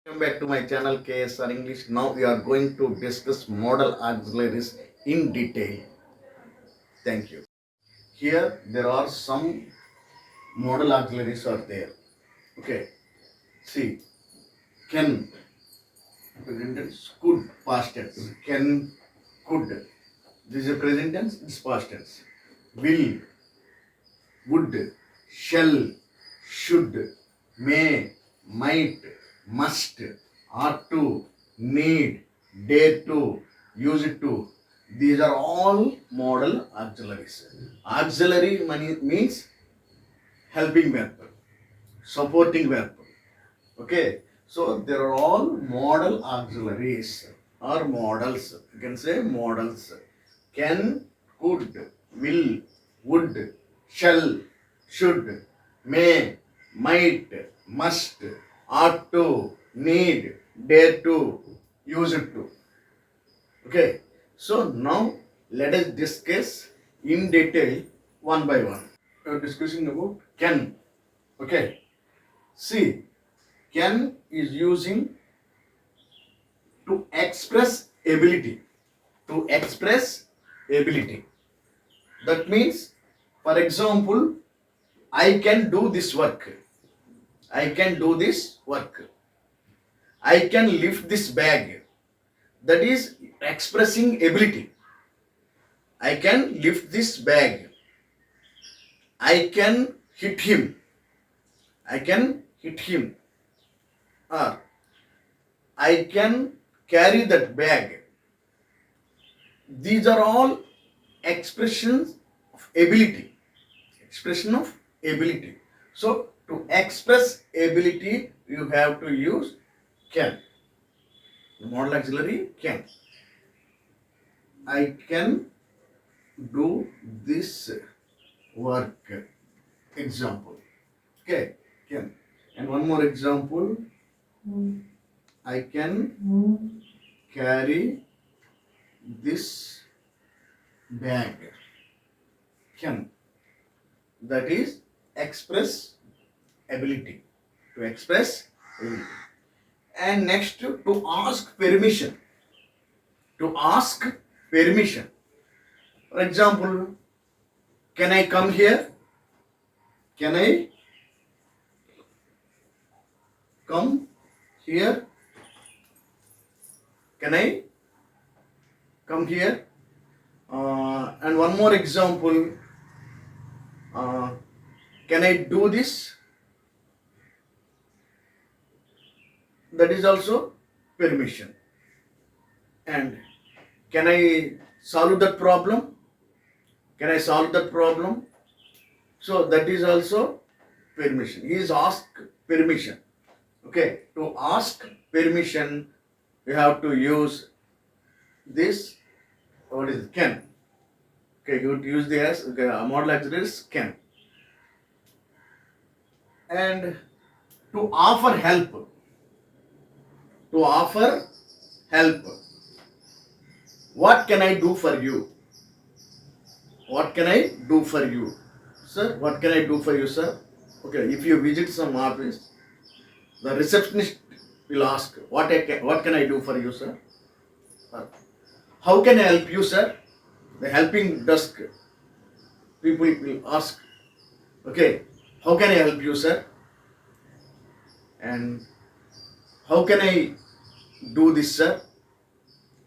Welcome back to my channel KSR English. Now we are going to discuss modal auxiliaries in detail. Thank you. Here there are some modal auxiliaries are there. Okay. See, can, present tense, could, past tense. Can, could. This is a present tense, it's past tense. Will, would, shall, should, may, might, must, ought to, need, dare to, use to. These are all modal auxiliaries. Auxiliary means helping verb, supporting verb. Okay, so they are all modal auxiliaries or modals. You can say modals. Can, could, will, would, shall, should, may, might, must, ought to, need, dare to, use it to. Okay, so now let us discuss in detail one by one. We are discussing about can. Okay, see, can is using to express ability. To express ability. That means, for example, I can do this work. I can do this work. I can lift this bag. That is expressing ability. I can lift this bag. I can hit him. I can hit him. Or I can carry that bag. These are all expressions of ability. Expression of ability. So to express ability, you have to use can. The modal auxiliary can. I can do this work. Example. Okay, can. And one more example. I can carry this bag. Can. That is express ability. To express ability. And next, to ask permission. To ask permission. For example, can I come here? Can I come here? Can I come here? And one more example. Can I do this? That is also permission. And can I solve that problem? Can I solve that problem? So that is also permission. He is asked permission. Okay, to ask permission, we have to use this. What is it? Can. Okay, you use the as modal auxiliaries can. And to offer help. To offer help. What can I do for you? What can I do for you? Sir, what can I do for you, sir? Okay, if you visit some office, the receptionist will ask, what can I do for you, sir? How can I help you, sir? The helping desk people will ask, okay, how can I help you, sir? And how can I do this, sir?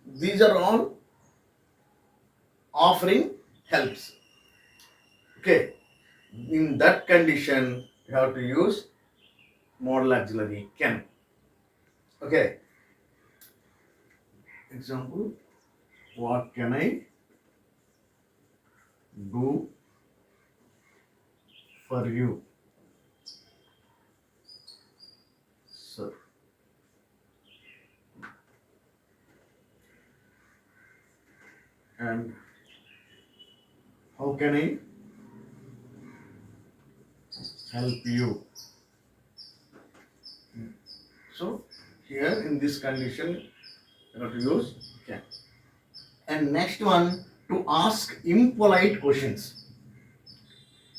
These are all offering helps. Okay, in that condition, you have to use modal auxiliary can. Okay, example, what can I do for you, sir? And how can I help you? So here in this condition, you have to use can. And next one, to ask impolite questions.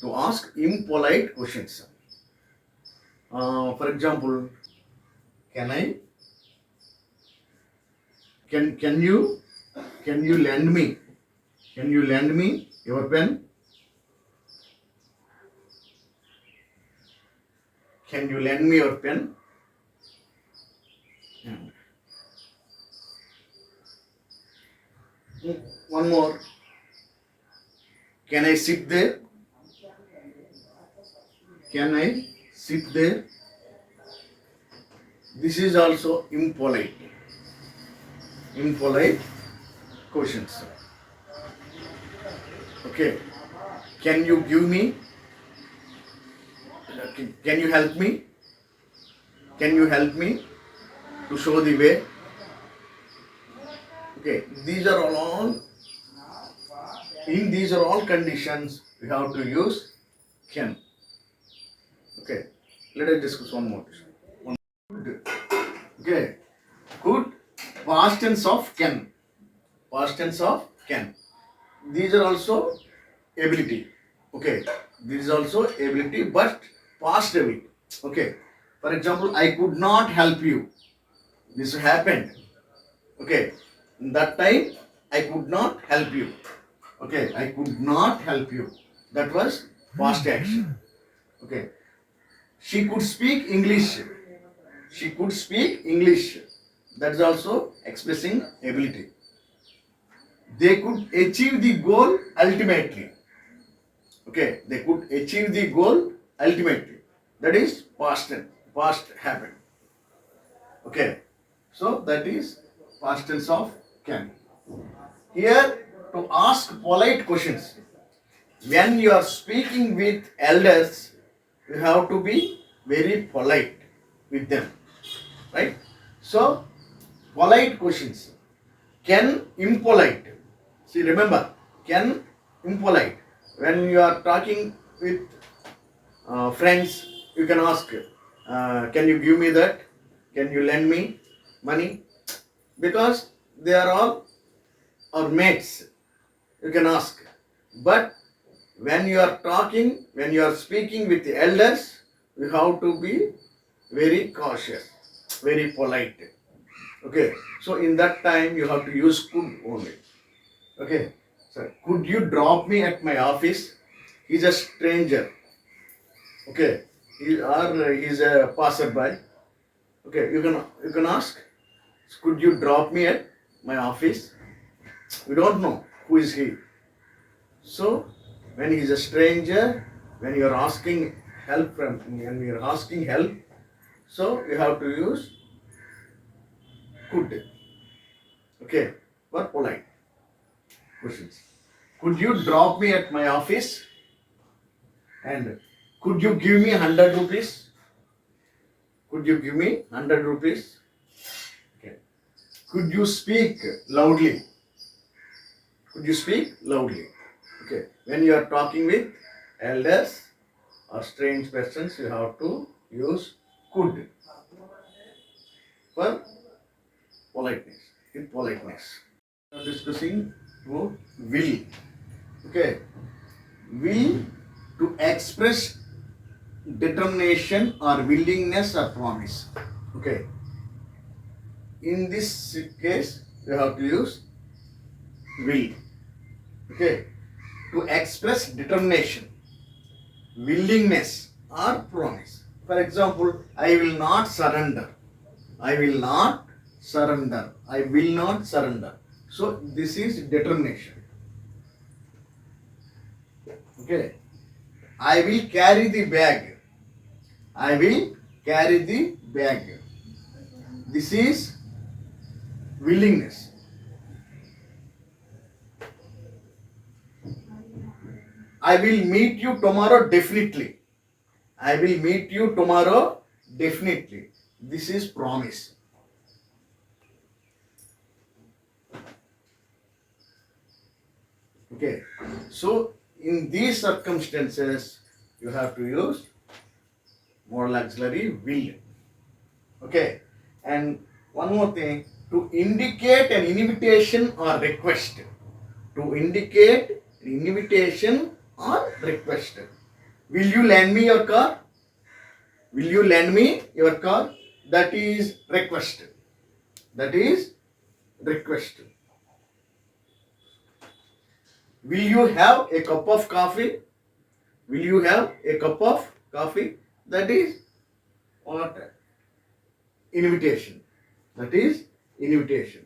To ask impolite questions. For example, can I Can you lend me? Can you lend me your pen? Can you lend me your pen? And one more. Can I sit there? Can I sit there? This is also impolite. Impolite questions. Okay. Can you give me? Can you help me? Can you help me to show the way? Okay. These are all in these are all conditions we have to use can. Okay. Let us discuss one more. Could. Okay. Could, past tense of can. Past tense of can. These are also ability. Okay. This is also ability, but past ability. Okay. For example, I could not help you. This happened. Okay. In that time, I could not help you. Okay. I could not help you. That was past action. Okay. She could speak English. She could speak English. That is also expressing ability. They could achieve the goal ultimately. Okay, they could achieve the goal ultimately. That is past tense. Past happened. Okay, so that is past tense of can. Here to ask polite questions. When you are speaking with elders, you have to be very polite with them, right? So polite questions. Can, impolite. See, remember, can, impolite. When you are talking with friends, you can ask, can you give me that? Can you lend me money? Because they are all our mates. You can ask. But when you are talking, when you are speaking with the elders, you have to be very cautious, very polite. Okay, so in that time you have to use could only. Okay, so could you drop me at my office? He's a stranger. Okay, he's a passerby. Okay, you can ask, could you drop me at my office? We don't know who is he. So when he's a stranger, when you are asking help when you are asking help, so you have to use could. Okay, for polite questions. Could you drop me at my office? And could you give me 100 rupees? Could you give me 100 rupees? Okay. Could you speak loudly? Could you speak loudly? Okay. When you are talking with elders or strange persons, you have to use could for politeness. With politeness. We are discussing about will. Okay. Will to express determination or willingness or promise. Okay. In this case, you have to use will. Okay. To express determination, willingness or promise. For example, I will not surrender. I will not surrender. I will not surrender. So this is determination. Okay. I will carry the bag. I will carry the bag. This is willingness. I will meet you tomorrow definitely. I will meet you tomorrow definitely. This is promise. Okay. So in these circumstances, you have to use modal auxiliary will. Okay. And one more thing, to indicate an invitation or request. To indicate an invitation or request. Will you lend me your car? Will you lend me your car? That is request. That is request. Will you have a cup of coffee? Will you have a cup of coffee? That is what? Invitation. That is invitation.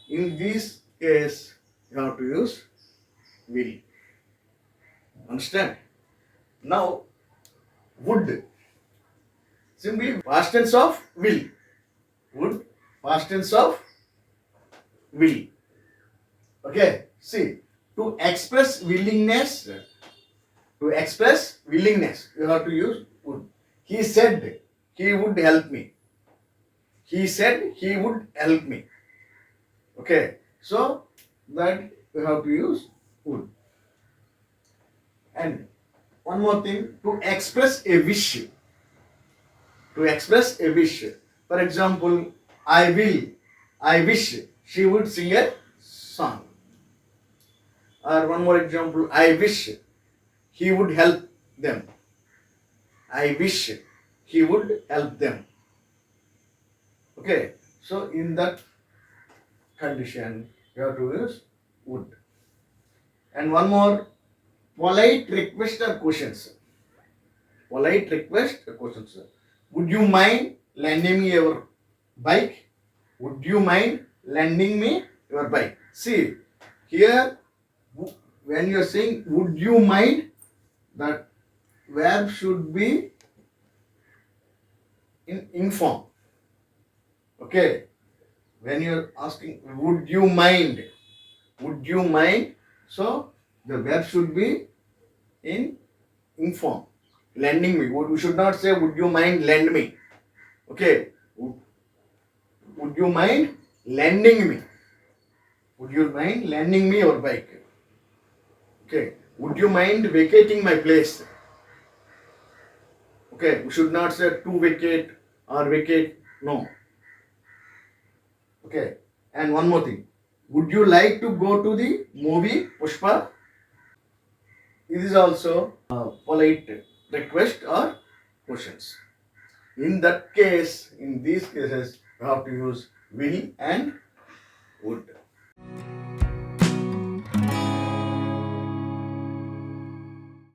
In this case, you have to use will. Understand? Now, would. Simply past tense of will. Would, past tense of will. Okay, see, to express willingness, you have to use would. He said he would help me. He said he would help me. Okay, so that you have to use would. And one more thing, to express a wish. To express a wish. For example, I wish she would sing a song. Or one more example, I wish he would help them. I wish he would help them. Okay, so in that condition, you have to use would. And one more, polite request or questions. Polite request or questions. Would you mind lending me your bike? Would you mind lending me your bike? See, here when you are saying would you mind, that verb should be in inform. Okay, when you are asking would you mind, so the verb should be in inform. Lending me, we should not say would you mind lend me. Okay, would you mind lending me? Would you mind lending me your bike? Okay, would you mind vacating my place? Okay, we should not say to vacate or vacate. No. Okay, and one more thing. Would you like to go to the movie Pushpa? It is also a polite request or questions. In that case, in these cases, you have to use will and would.